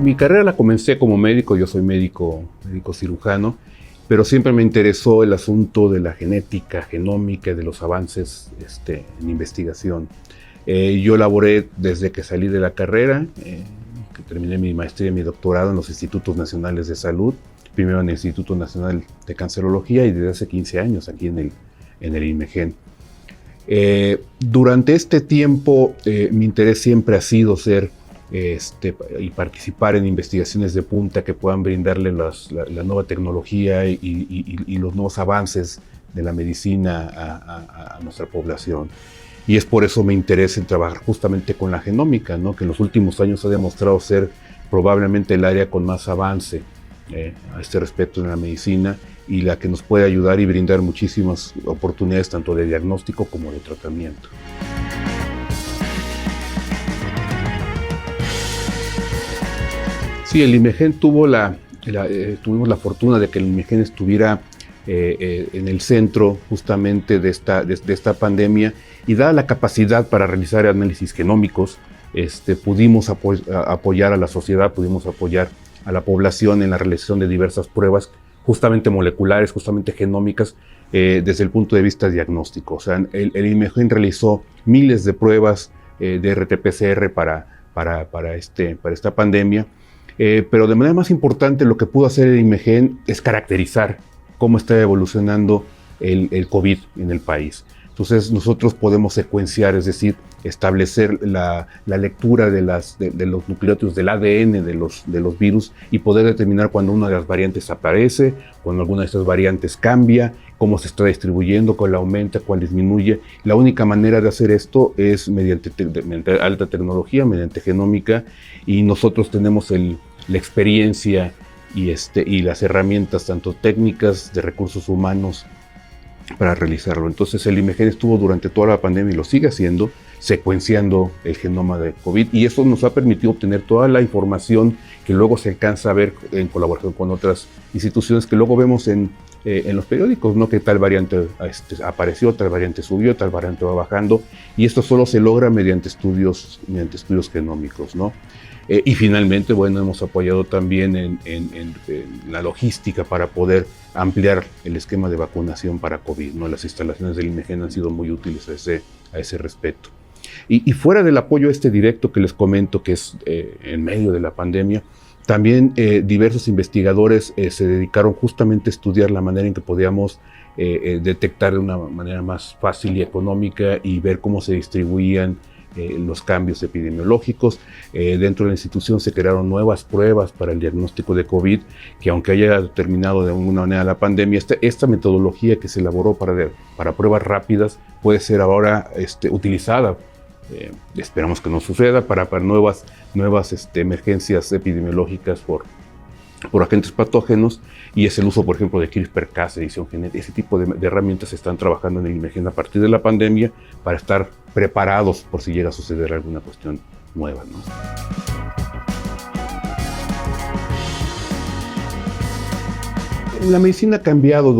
mi carrera la comencé como médico, yo soy médico cirujano, pero siempre me interesó el asunto de la genética, genómica, de los avances en investigación. Yo laboré desde que salí de la carrera, que terminé mi maestría y mi doctorado en los Institutos Nacionales de Salud, primero en el Instituto Nacional de Cancerología y desde hace 15 años aquí en el INMEGEN. Durante este tiempo mi interés siempre ha sido ser y participar en investigaciones de punta que puedan brindarle la nueva tecnología y los nuevos avances de la medicina a nuestra población. Y es por eso me interesa en trabajar justamente con la genómica, ¿no? Que en los últimos años ha demostrado ser probablemente el área con más avance a este respecto en la medicina y la que nos puede ayudar y brindar muchísimas oportunidades tanto de diagnóstico como de tratamiento. Sí, el INMEGEN tuvimos la fortuna de que el INMEGEN estuviera en el centro justamente de esta pandemia y dada la capacidad para realizar análisis genómicos, pudimos apoyar a la sociedad, pudimos apoyar a la población en la realización de diversas pruebas justamente moleculares, justamente genómicas, desde el punto de vista diagnóstico. O sea, el INMEGEN realizó miles de pruebas de RT-PCR para esta pandemia. Pero de manera más importante lo que pudo hacer el INMEGEN es caracterizar cómo está evolucionando el COVID en el país. Entonces nosotros podemos secuenciar, es decir, establecer la lectura de los nucleótidos del ADN de los virus y poder determinar cuando una de las variantes aparece, cuando alguna de estas variantes cambia, cómo se está distribuyendo, cuál aumenta, cuál disminuye. La única manera de hacer esto es mediante alta tecnología, mediante genómica, y nosotros tenemos la experiencia y las herramientas tanto técnicas de recursos humanos para realizarlo. Entonces el INMEGEN estuvo durante toda la pandemia y lo sigue haciendo, secuenciando el genoma de COVID, y eso nos ha permitido obtener toda la información que luego se alcanza a ver en colaboración con otras instituciones que luego vemos en los periódicos, ¿no? Que tal variante apareció, tal variante subió, tal variante va bajando, y esto solo se logra mediante estudios genómicos, ¿no? Y finalmente, bueno, hemos apoyado también en la logística para poder ampliar el esquema de vacunación para COVID, ¿no? Las instalaciones del INMEGEN han sido muy útiles a ese respecto. Y fuera del apoyo directo que les comento, que es en medio de la pandemia, también diversos investigadores se dedicaron justamente a estudiar la manera en que podíamos detectar de una manera más fácil y económica y ver cómo se distribuían los cambios epidemiológicos. Dentro de la institución se crearon nuevas pruebas para el diagnóstico de COVID, que aunque haya terminado de alguna manera la pandemia, esta metodología que se elaboró para pruebas rápidas puede ser ahora utilizada, esperamos que no suceda, para nuevas emergencias epidemiológicas por agentes patógenos, y es el uso, por ejemplo, de CRISPR-Cas, edición genética. Ese tipo de herramientas se están trabajando en el INMEGEN a partir de la pandemia para estar preparados por si llega a suceder alguna cuestión nueva, ¿no? La medicina ha cambiado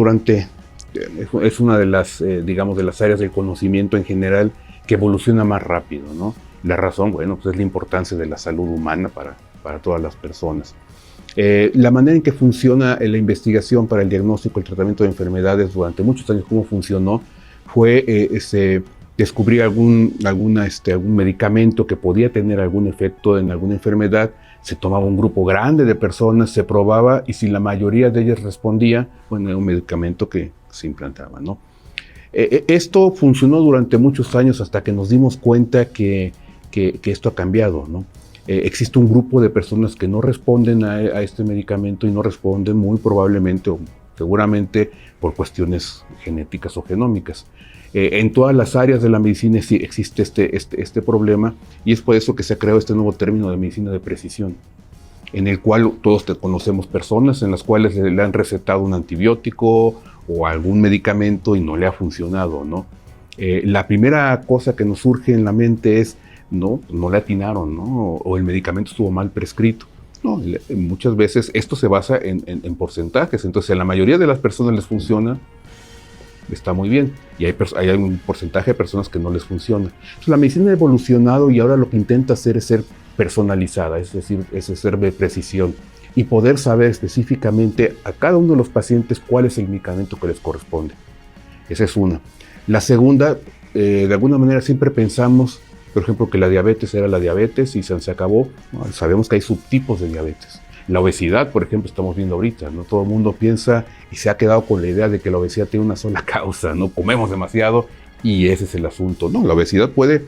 es una de las áreas del conocimiento en general que evoluciona más rápido, ¿no? La razón, bueno, pues es la importancia de la salud humana para todas las personas. La manera en que funciona la investigación para el diagnóstico y el tratamiento de enfermedades durante muchos años, cómo funcionó, fue descubrir algún medicamento que podía tener algún efecto en alguna enfermedad. Se tomaba un grupo grande de personas, se probaba, y si la mayoría de ellas respondía, bueno, era un medicamento que se implantaba, ¿no? Esto funcionó durante muchos años hasta que nos dimos cuenta que esto ha cambiado, ¿no? Existe un grupo de personas que no responden a este medicamento, y no responden muy probablemente o seguramente por cuestiones genéticas o genómicas. En todas las áreas de la medicina sí existe este problema, y es por eso que se ha creado este nuevo término de medicina de precisión, en el cual todos conocemos personas en las cuales le han recetado un antibiótico o algún medicamento y no le ha funcionado, ¿no? La primera cosa que nos surge en la mente es, no le atinaron, ¿no? O el medicamento estuvo mal prescrito. No, muchas veces esto se basa en porcentajes. Entonces, a la mayoría de las personas les funciona, está muy bien, y hay un porcentaje de personas que no les funciona. Entonces, la medicina ha evolucionado, y ahora lo que intenta hacer es ser personalizada, es decir, ese ser de precisión, y poder saber específicamente a cada uno de los pacientes cuál es el medicamento que les corresponde. Esa es una. La segunda, de alguna manera siempre pensamos, por ejemplo, que la diabetes era la diabetes y se acabó. No, sabemos que hay subtipos de diabetes. La obesidad, por ejemplo, estamos viendo ahorita, ¿no? Todo el mundo piensa y se ha quedado con la idea de que la obesidad tiene una sola causa, ¿no? Comemos demasiado y ese es el asunto. No, la obesidad puede,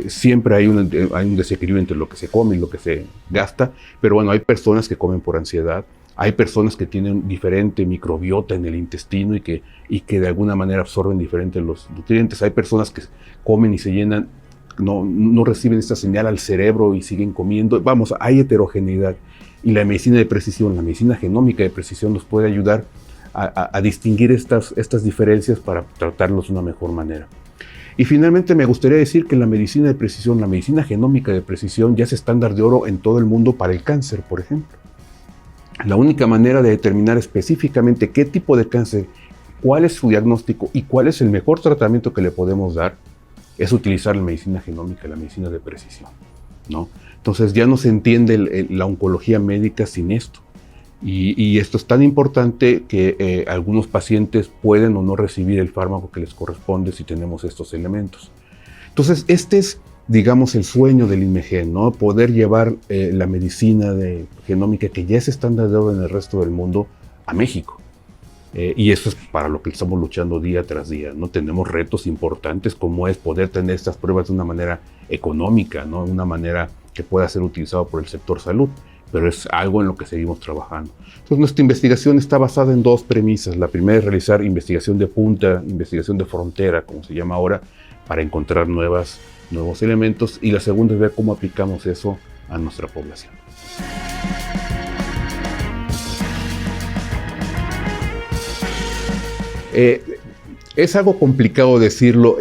siempre hay un desequilibrio entre lo que se come y lo que se gasta, pero bueno, hay personas que comen por ansiedad, hay personas que tienen diferente microbiota en el intestino y que de alguna manera absorben diferentes los nutrientes, hay personas que comen y se llenan, no reciben esta señal al cerebro y siguen comiendo. Vamos, hay heterogeneidad. Y la medicina de precisión, la medicina genómica de precisión nos puede ayudar a distinguir estas diferencias para tratarlos de una mejor manera. Y finalmente me gustaría decir que la medicina de precisión, la medicina genómica de precisión ya es estándar de oro en todo el mundo para el cáncer, por ejemplo. La única manera de determinar específicamente qué tipo de cáncer, cuál es su diagnóstico y cuál es el mejor tratamiento que le podemos dar es utilizar la medicina genómica, la medicina de precisión, ¿no? Entonces ya no se entiende la oncología médica sin esto. Y esto es tan importante que algunos pacientes pueden o no recibir el fármaco que les corresponde si tenemos estos elementos. Entonces este es, digamos, el sueño del INMEGEN, ¿no? Poder llevar la medicina genómica, que ya es estándar de oro en el resto del mundo, a México. Y eso es para lo que estamos luchando día tras día, ¿no? Tenemos retos importantes como es poder tener estas pruebas de una manera económica, ¿no? De una manera que pueda ser utilizado por el sector salud, pero es algo en lo que seguimos trabajando. Entonces nuestra investigación está basada en dos premisas. La primera es realizar investigación de punta, investigación de frontera, como se llama ahora, para encontrar nuevos elementos, y la segunda es ver cómo aplicamos eso a nuestra población. Es algo complicado decirlo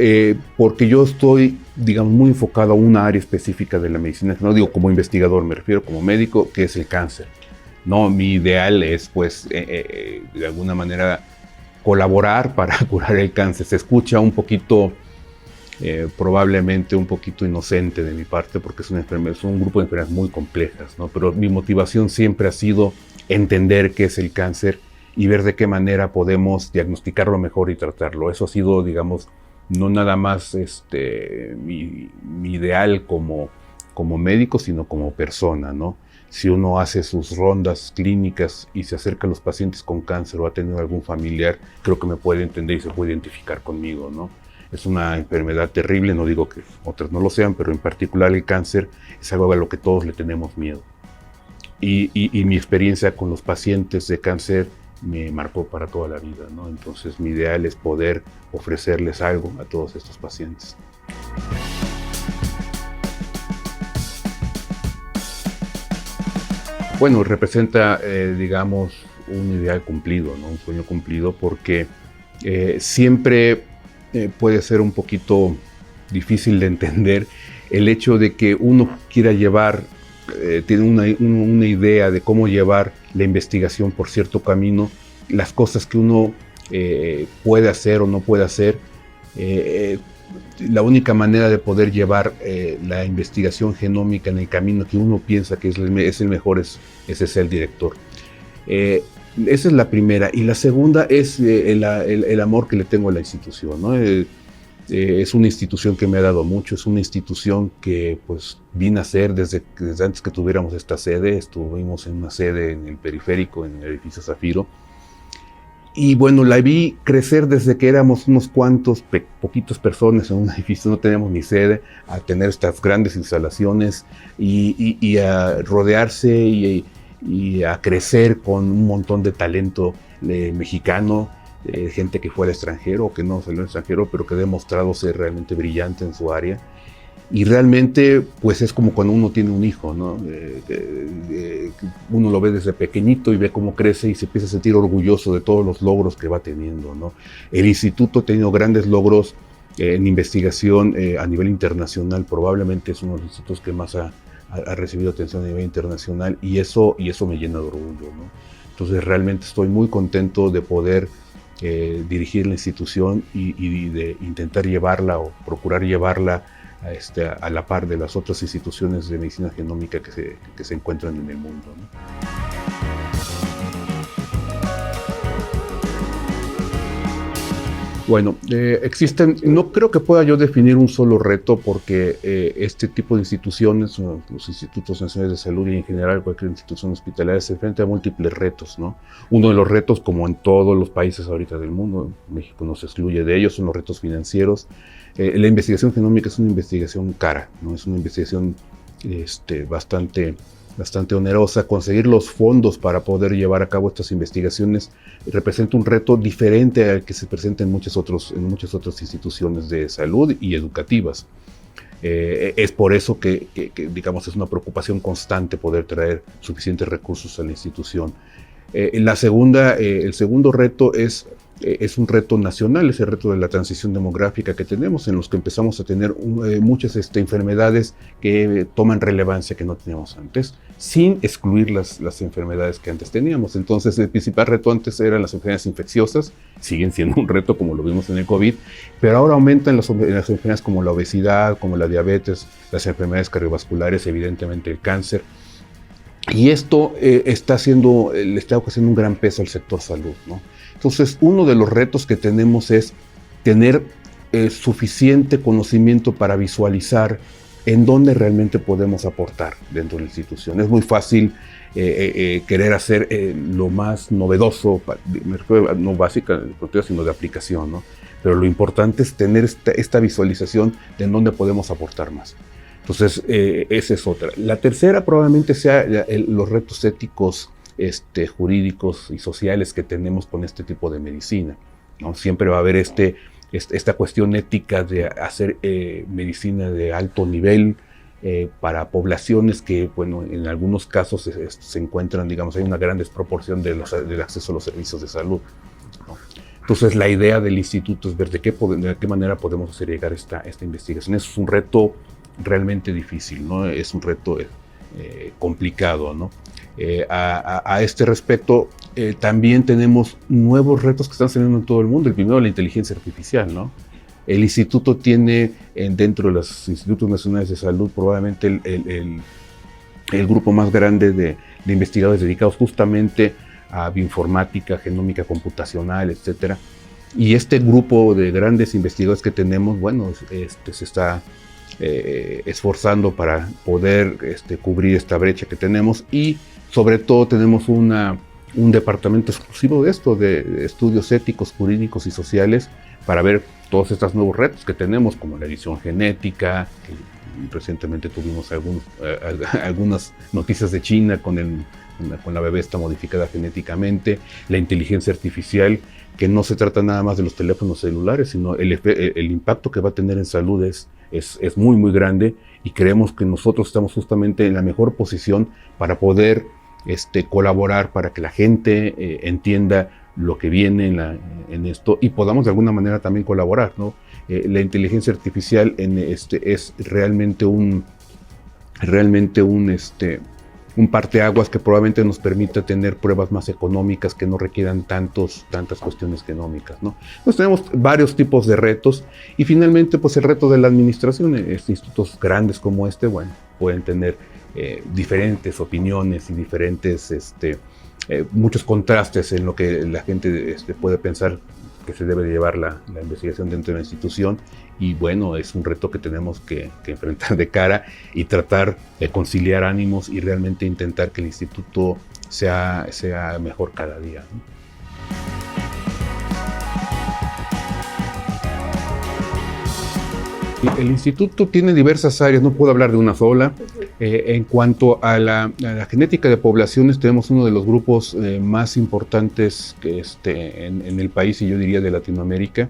porque yo estoy, digamos, muy enfocado a una área específica de la medicina. No digo como investigador, me refiero como médico, que es el cáncer. No, mi ideal es, pues, de alguna manera colaborar para curar el cáncer. Se escucha un poquito, probablemente un poquito inocente de mi parte, porque es un grupo de enfermedades muy complejas, ¿no? Pero mi motivación siempre ha sido entender qué es el cáncer y ver de qué manera podemos diagnosticarlo mejor y tratarlo. Eso ha sido, digamos, no nada más mi ideal como médico, sino como persona, ¿no? Si uno hace sus rondas clínicas y se acerca a los pacientes con cáncer o ha tenido algún familiar, creo que me puede entender y se puede identificar conmigo, ¿no? Es una enfermedad terrible, no digo que otras no lo sean, pero en particular el cáncer es algo a lo que todos le tenemos miedo. Y mi experiencia con los pacientes de cáncer me marcó para toda la vida, ¿no? Entonces mi ideal es poder ofrecerles algo a todos estos pacientes. Bueno, representa, digamos, un ideal cumplido, ¿no? Un sueño cumplido, porque siempre puede ser un poquito difícil de entender el hecho de que uno quiera llevar, tiene una idea de cómo llevar la investigación por cierto camino, las cosas que uno puede hacer o no puede hacer. La única manera de poder llevar la investigación genómica en el camino que uno piensa que es el mejor es ser el director. Esa es la primera. Y la segunda es el amor que le tengo a la institución, ¿no? Es una institución que me ha dado mucho, es una institución que pues vine a ser desde antes que tuviéramos esta sede. Estuvimos en una sede en el periférico, en el edificio Zafiro, y bueno, la vi crecer desde que éramos unos cuantos, poquitas personas en un edificio, no teníamos ni sede, a tener estas grandes instalaciones y a rodearse y a crecer con un montón de talento mexicano, gente que fue al extranjero o que no salió al extranjero, pero que ha demostrado ser realmente brillante en su área. Y realmente, pues es como cuando uno tiene un hijo, ¿no? Uno lo ve desde pequeñito y ve cómo crece y se empieza a sentir orgulloso de todos los logros que va teniendo, ¿no? El instituto ha tenido grandes logros en investigación a nivel internacional. Probablemente es uno de los institutos que más ha recibido atención a nivel internacional, y eso me llena de orgullo, ¿no? Entonces realmente estoy muy contento de poder dirigir la institución y de intentar llevarla o procurar llevarla a la par de las otras instituciones de medicina genómica que se encuentran en el mundo, ¿no? Bueno, no creo que pueda yo definir un solo reto porque este tipo de instituciones, los institutos nacionales de salud y en general cualquier institución hospitalaria se enfrenta a múltiples retos, ¿no? Uno de los retos, como en todos los países ahorita del mundo, México no se excluye de ellos, son los retos financieros. La investigación genómica es una investigación cara, ¿no? Es una investigación bastante onerosa. Conseguir los fondos para poder llevar a cabo estas investigaciones representa un reto diferente al que se presenta en muchas otras instituciones de salud y educativas. Es por eso que, digamos, es una preocupación constante poder traer suficientes recursos a la institución. El segundo reto es un reto nacional, es el reto de la transición demográfica que tenemos, en los que empezamos a tener muchas enfermedades que toman relevancia que no teníamos antes, sin excluir las enfermedades que antes teníamos. Entonces, el principal reto antes eran las enfermedades infecciosas, siguen siendo un reto como lo vimos en el COVID, pero ahora aumentan las enfermedades como la obesidad, como la diabetes, las enfermedades cardiovasculares, evidentemente el cáncer. Y esto le está haciendo un gran peso al sector salud, ¿no? Entonces, uno de los retos que tenemos es tener suficiente conocimiento para visualizar en dónde realmente podemos aportar dentro de la institución. Es muy fácil querer hacer lo más novedoso, me refiero no básica, sino de aplicación, ¿no? Pero lo importante es tener esta visualización de en dónde podemos aportar más. Entonces, esa es otra. La tercera probablemente sea los retos éticos, jurídicos y sociales que tenemos con este tipo de medicina, ¿no? Siempre va a haber esta cuestión ética de hacer medicina de alto nivel para poblaciones que, bueno, en algunos casos se encuentran, digamos, hay una gran desproporción del acceso a los servicios de salud, ¿no? Entonces, la idea del instituto es ver de qué manera podemos hacer llegar esta investigación. Es un reto realmente difícil, ¿no? Es un reto complicado, ¿no? A este respecto, también tenemos nuevos retos que están saliendo en todo el mundo. El primero, la inteligencia artificial, ¿no? El instituto tiene, dentro de los institutos nacionales de salud, probablemente el grupo más grande de investigadores dedicados justamente a bioinformática, genómica computacional, etcétera. Y este grupo de grandes investigadores que tenemos, bueno, se está esforzando para poder cubrir esta brecha que tenemos, y sobre todo tenemos un departamento exclusivo de esto, de estudios éticos, jurídicos y sociales, para ver todos estos nuevos retos que tenemos, como la edición genética, que recientemente tuvimos algunas noticias de China con la bebé está modificada genéticamente, la inteligencia artificial, que no se trata nada más de los teléfonos celulares, sino el impacto que va a tener en salud es muy, muy grande, y creemos que nosotros estamos justamente en la mejor posición para poder colaborar para que la gente entienda lo que viene en esto y podamos de alguna manera también colaborar, ¿no? La inteligencia artificial es realmente un parteaguas que probablemente nos permita tener pruebas más económicas que no requieran tantas cuestiones genómicas, ¿no? Entonces tenemos varios tipos de retos, y finalmente pues el reto de la administración. Institutos grandes como bueno, pueden tener diferentes opiniones y muchos contrastes en lo que la gente puede pensar que se debe de llevar la investigación dentro de la institución, y bueno, es un reto que tenemos que enfrentar de cara y tratar de conciliar ánimos y realmente intentar que el instituto sea mejor cada día, ¿no? El instituto tiene diversas áreas, no puedo hablar de una sola. En cuanto a la genética de poblaciones, tenemos uno de los grupos más importantes que en el país, y yo diría de Latinoamérica.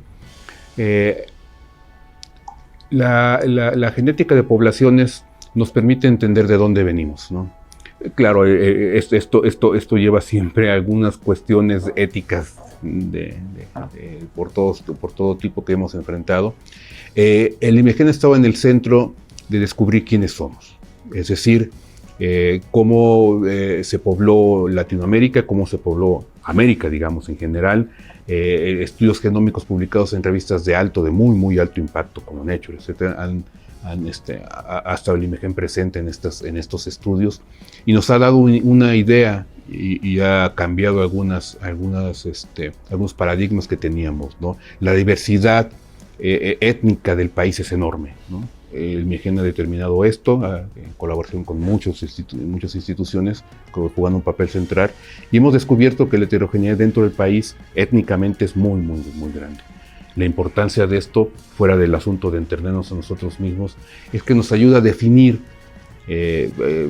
La genética de poblaciones nos permite entender de dónde venimos, ¿no? Claro, esto lleva siempre a algunas cuestiones éticas por todo tipo que hemos enfrentado. El IMEGEN estaba en el centro de descubrir quiénes somos, es decir, cómo se pobló Latinoamérica, cómo se pobló América, digamos, en general. Estudios genómicos publicados en revistas de muy, muy alto impacto, como Nature, etc., ha estado el IMEGEN presente en estos estudios y nos ha dado una idea y ha cambiado algunos paradigmas que teníamos, ¿no? La diversidad étnica del país es enorme, ¿no? El IMEGEN ha determinado esto en colaboración con muchas instituciones jugando un papel central, y hemos descubierto que la heterogeneidad dentro del país étnicamente es muy, muy, muy grande. La importancia de esto, fuera del asunto de entendernos a nosotros mismos, es que nos ayuda a definir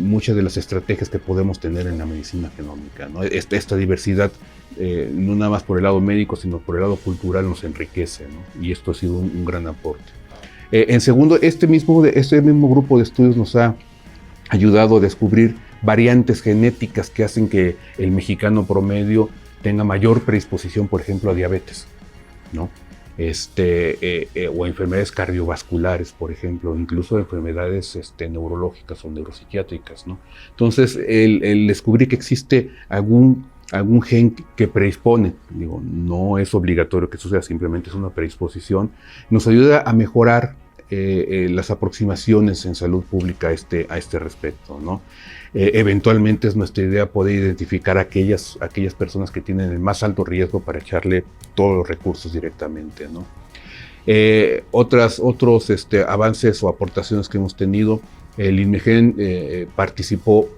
muchas de las estrategias que podemos tener en la medicina genómica, ¿no? Esta diversidad, no nada más por el lado médico, sino por el lado cultural, nos enriquece, ¿no? Y esto ha sido un gran aporte. En segundo, este mismo grupo de estudios nos ha ayudado a descubrir variantes genéticas que hacen que el mexicano promedio tenga mayor predisposición, por ejemplo, a diabetes, ¿no? O enfermedades cardiovasculares, por ejemplo, incluso enfermedades neurológicas o neuropsiquiátricas, ¿no? Entonces, el descubrir que existe algún gen que predispone, digo, no es obligatorio que eso sea, simplemente es una predisposición, nos ayuda a mejorar las aproximaciones en salud pública a este respecto, ¿no? Eventualmente es nuestra idea poder identificar aquellas personas que tienen el más alto riesgo para echarle todos los recursos directamente, ¿no? Otros avances o aportaciones que hemos tenido, el INMEGEN participó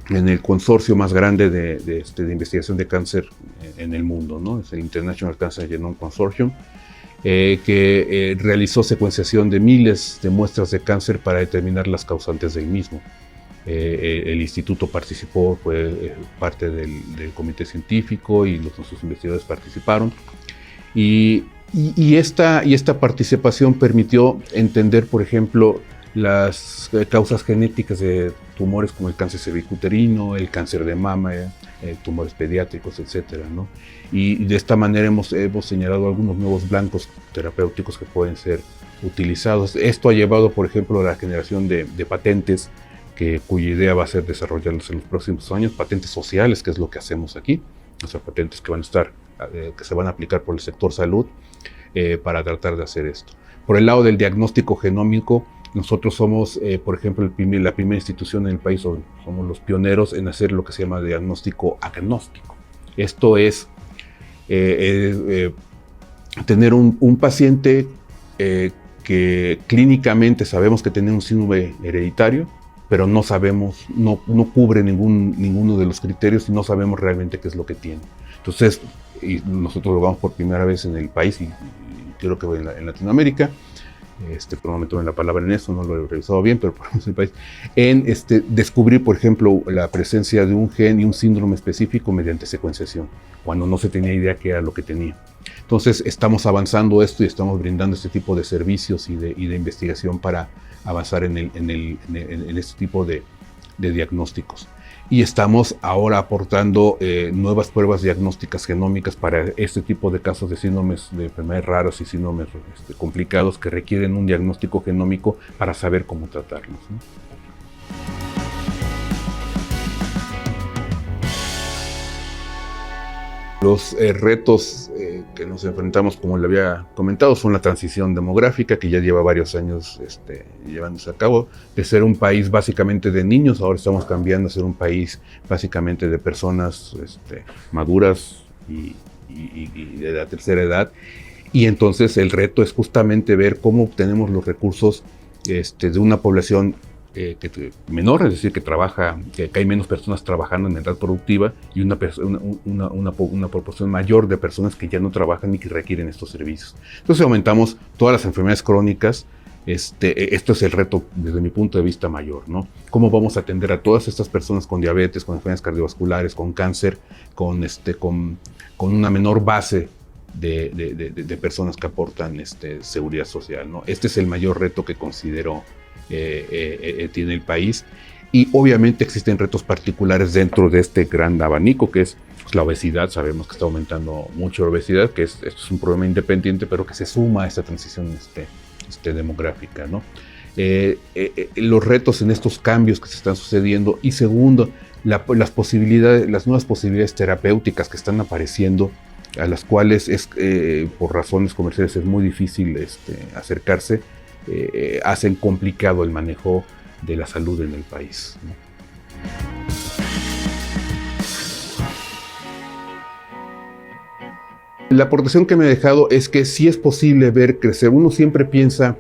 en el consorcio más grande de investigación de cáncer en el mundo, ¿no? Es el International Cancer Genome Consortium, que realizó secuenciación de miles de muestras de cáncer para determinar las causantes del mismo. El instituto participó, fue parte del comité científico, y nuestros investigadores participaron. Y esta participación permitió entender, por ejemplo, las causas genéticas de tumores como el cáncer cervicuterino, el cáncer de mama, tumores pediátricos, etcétera, ¿no? Y de esta manera hemos señalado algunos nuevos blancos terapéuticos que pueden ser utilizados. Esto ha llevado, por ejemplo, a la generación de patentes, cuya idea va a ser desarrollarlos en los próximos años, patentes sociales, que es lo que hacemos aquí, o sea, patentes que se van a aplicar por el sector salud para tratar de hacer esto. Por el lado del diagnóstico genómico, nosotros somos, por ejemplo, la primera institución en el país, somos los pioneros en hacer lo que se llama diagnóstico agnóstico. Esto es tener un paciente que clínicamente sabemos que tiene un síndrome hereditario, pero no sabemos, no cubre ninguno de los criterios y no sabemos realmente qué es lo que tiene. Entonces, y nosotros lo vamos por primera vez en el país y creo que en Latinoamérica, pero no me tomen la palabra en eso, no lo he revisado bien, pero por ejemplo en el país, en descubrir, por ejemplo, la presencia de un gen y un síndrome específico mediante secuenciación, cuando no se tenía idea qué era lo que tenía. Entonces, estamos avanzando esto y estamos brindando este tipo de servicios y de investigación para avanzar en este tipo de diagnósticos. Y estamos ahora aportando nuevas pruebas diagnósticas genómicas para este tipo de casos de síndromes, de enfermedades raras y síndromes complicados que requieren un diagnóstico genómico para saber cómo tratarlos, ¿no? Los retos que nos enfrentamos, como le había comentado, son la transición demográfica, que ya lleva varios años llevándose a cabo. De ser un país básicamente de niños, ahora estamos cambiando a ser un país básicamente de personas maduras y de la tercera edad. Y entonces el reto es justamente ver cómo obtenemos los recursos de una población menor, es decir, que hay menos personas trabajando en edad productiva y una proporción mayor de personas que ya no trabajan y que requieren estos servicios. Entonces aumentamos todas las enfermedades crónicas. Esto es el reto desde mi punto de vista mayor, ¿no? ¿Cómo vamos a atender a todas estas personas con diabetes, con enfermedades cardiovasculares, con cáncer, con una menor base de personas que aportan seguridad social, ¿no? Este es el mayor reto que considero tiene el país, y obviamente existen retos particulares dentro de este gran abanico que es la obesidad. Sabemos que está aumentando mucho la obesidad, que esto es un problema independiente, pero que se suma a esta transición demográfica, ¿no? Los retos en estos cambios que se están sucediendo, y segundo, las nuevas posibilidades terapéuticas que están apareciendo, a las cuales por razones comerciales es muy difícil acercarse. hacen complicado el manejo de la salud en el país, ¿no? La aportación que me ha dejado es que sí es posible ver crecer. Uno siempre piensa,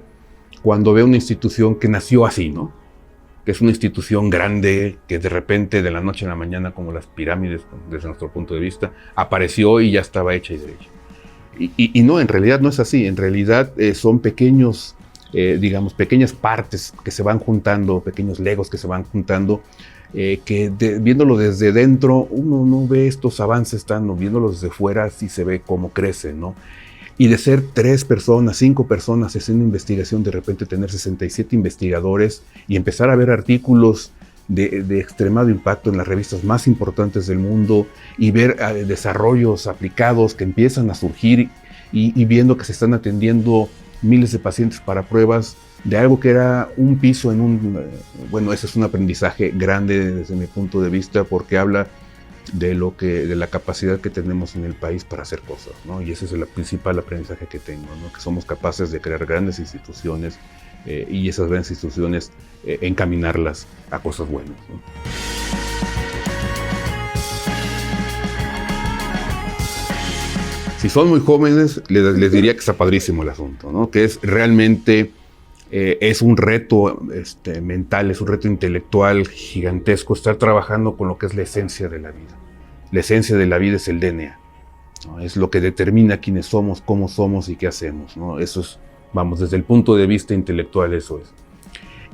cuando ve una institución que nació así, ¿no? Que es una institución grande, que de repente, de la noche a la mañana, como las pirámides, desde nuestro punto de vista, apareció y ya estaba hecha y derecha. Y no, en realidad no es así. En realidad son pequeños, digamos, pequeñas partes que se van juntando, pequeños legos que se van juntando, viéndolo desde dentro, uno no ve estos avances viéndolos desde fuera, sí se ve cómo crecen, ¿no? Y de ser 3 personas, 5 personas haciendo investigación, de repente tener 67 investigadores y empezar a ver artículos de extremado impacto en las revistas más importantes del mundo y ver desarrollos aplicados que empiezan a surgir y viendo que se están atendiendo miles de pacientes para pruebas de algo que era un piso en un... Bueno, ese es un aprendizaje grande desde mi punto de vista, porque habla de la capacidad que tenemos en el país para hacer cosas, ¿no? Y ese es el principal aprendizaje que tengo, ¿no? Que somos capaces de crear grandes instituciones y esas grandes instituciones encaminarlas a cosas buenas, ¿no? Si son muy jóvenes, les diría que está padrísimo el asunto, ¿no? Que es realmente... es un reto mental, es un reto intelectual gigantesco estar trabajando con lo que es la esencia de la vida. La esencia de la vida es el DNA, ¿no? Es lo que determina quiénes somos, cómo somos y qué hacemos, ¿no? Eso es, vamos, desde el punto de vista intelectual eso es.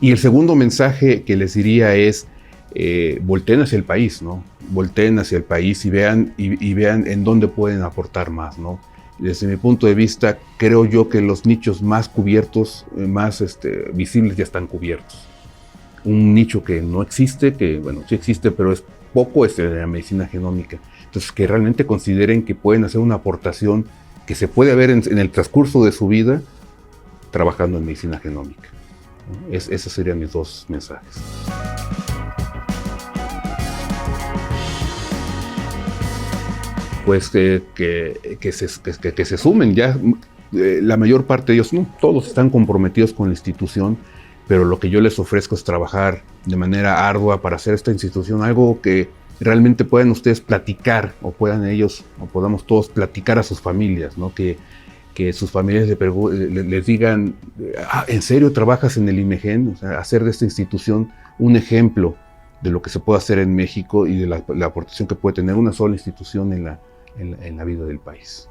Y el segundo mensaje que les diría es, volteen hacia el país, ¿no? Volteen hacia el país y vean en dónde pueden aportar más, ¿no? Desde mi punto de vista, creo yo que los nichos más cubiertos, más visibles, ya están cubiertos. Un nicho que no existe, que bueno, sí existe, pero es poco, es de la medicina genómica. Entonces, que realmente consideren que pueden hacer una aportación que se puede ver en el transcurso de su vida trabajando en medicina genómica, ¿no? Esos serían mis 2 mensajes. Pues que se sumen ya. La mayor parte de ellos, no todos están comprometidos con la institución, pero lo que yo les ofrezco es trabajar de manera ardua para hacer esta institución algo que realmente puedan ustedes platicar, o puedan ellos, o podamos todos platicar a sus familias, ¿no? Que sus familias les digan, ¿en serio trabajas en el IMEGEN? O sea, hacer de esta institución un ejemplo de lo que se puede hacer en México y de la aportación que puede tener una sola institución en la vida del país.